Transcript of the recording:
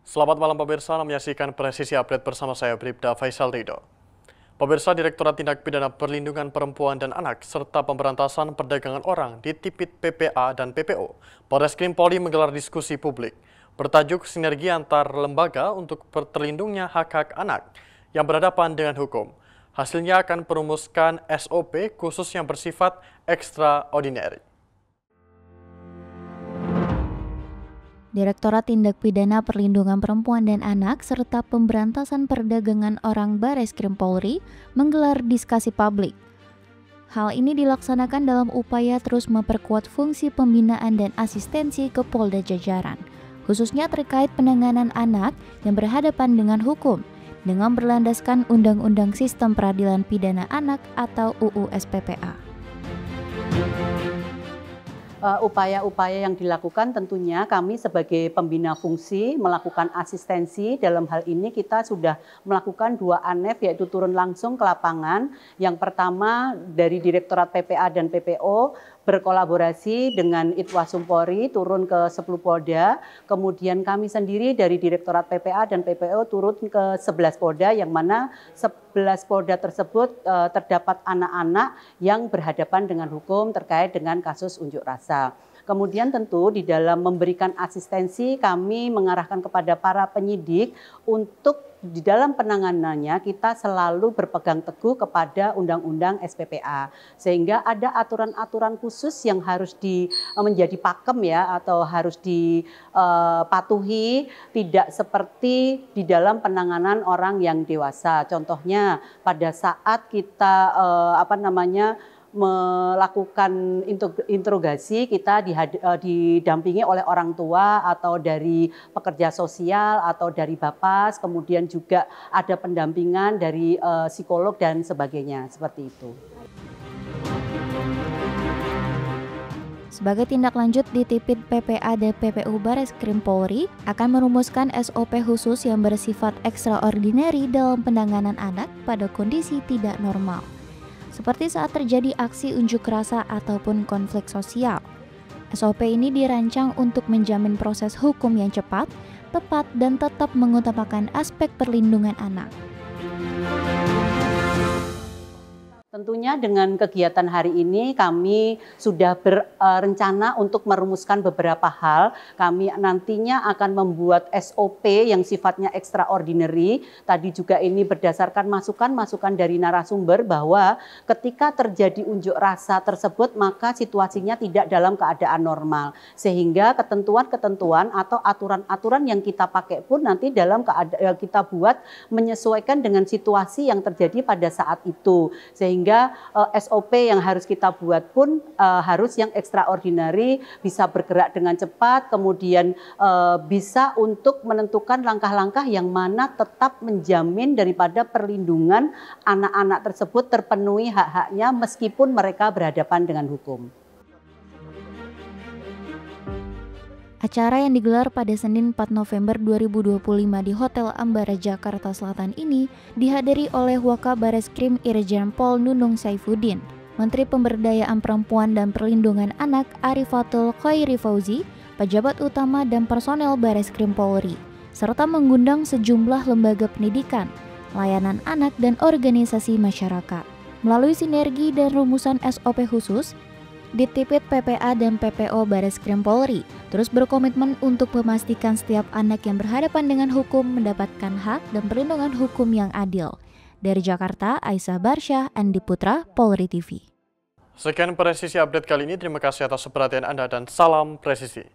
Selamat malam pemirsa, menyaksikan Presisi Update bersama saya Bribda Faisal Rido. Pemirsa, Direktorat Tindak Pidana Perlindungan Perempuan dan Anak serta Pemberantasan Perdagangan Orang di Tipit PPA dan PPO, Barreskrim Polri menggelar diskusi publik bertajuk Sinergi Antar Lembaga untuk Terlindungnya Hak-Hak Anak yang berhadapan dengan hukum. Hasilnya akan merumuskan SOP khusus yang bersifat extraordinary. Direktorat Tindak Pidana Perlindungan Perempuan dan Anak serta Pemberantasan Perdagangan Orang Barreskrim Polri menggelar diskusi publik. Hal ini dilaksanakan dalam upaya terus memperkuat fungsi pembinaan dan asistensi ke Polda jajaran, khususnya terkait penanganan anak yang berhadapan dengan hukum, dengan berlandaskan Undang-Undang Sistem Peradilan Pidana Anak atau UU SPPA. Upaya-upaya yang dilakukan tentunya kami sebagai pembina fungsi melakukan asistensi. Dalam hal ini kita sudah melakukan 2 ANEF, yaitu turun langsung ke lapangan. Yang pertama dari Direktorat PPA dan PPO berkolaborasi dengan Itwasum Polri turun ke 10 Polda. Kemudian kami sendiri dari Direktorat PPA dan PPO turun ke 11 Polda, yang mana 11 Polda tersebut terdapat anak-anak yang berhadapan dengan hukum terkait dengan kasus unjuk rasa. Kemudian tentu di dalam memberikan asistensi kami mengarahkan kepada para penyidik untuk di dalam penanganannya kita selalu berpegang teguh kepada Undang-Undang SPPA, sehingga ada aturan-aturan khusus yang harus menjadi pakem ya, atau harus dipatuhi, tidak seperti di dalam penanganan orang yang dewasa. Contohnya pada saat kita melakukan interogasi, kita didampingi oleh orang tua atau dari pekerja sosial atau dari Bapas, kemudian juga ada pendampingan dari psikolog dan sebagainya, seperti itu. Sebagai tindak lanjut di Tipit PPA dan PPU Barreskrim Polri akan merumuskan SOP khusus yang bersifat extraordinary dalam penanganan anak pada kondisi tidak normal, seperti saat terjadi aksi unjuk rasa ataupun konflik sosial. SOP ini dirancang untuk menjamin proses hukum yang cepat, tepat, dan tetap mengutamakan aspek perlindungan anak. Tentunya dengan kegiatan hari ini kami sudah berencana untuk merumuskan beberapa hal. Kami nantinya akan membuat SOP yang sifatnya extraordinary. Tadi juga ini berdasarkan masukan-masukan dari narasumber bahwa ketika terjadi unjuk rasa tersebut maka situasinya tidak dalam keadaan normal. Sehingga ketentuan-ketentuan atau aturan-aturan yang kita pakai pun nanti dalam kita buat menyesuaikan dengan situasi yang terjadi pada saat itu. Sehingga SOP yang harus kita buat pun harus yang extraordinary, bisa bergerak dengan cepat, kemudian bisa untuk menentukan langkah-langkah yang mana tetap menjamin daripada perlindungan anak-anak tersebut terpenuhi hak-haknya meskipun mereka berhadapan dengan hukum. Acara yang digelar pada Senin 4 November 2025 di Hotel Ambara, Jakarta Selatan ini dihadiri oleh Wakabareskrim Irjen Pol Nunung Saifuddin, Menteri Pemberdayaan Perempuan dan Perlindungan Anak Arifatul Khairi Fauzi, pejabat utama dan personel Barreskrim Polri, serta mengundang sejumlah lembaga pendidikan, layanan anak dan organisasi masyarakat. Melalui sinergi dan rumusan SOP khusus, di Tipit PPA dan PPO Barreskrim Polri terus berkomitmen untuk memastikan setiap anak yang berhadapan dengan hukum mendapatkan hak dan perlindungan hukum yang adil. Dari Jakarta, Aisyah Barsyah, Andi Putra, Polri TV. Sekian Presisi Update kali ini. Terima kasih atas perhatian Anda dan salam presisi.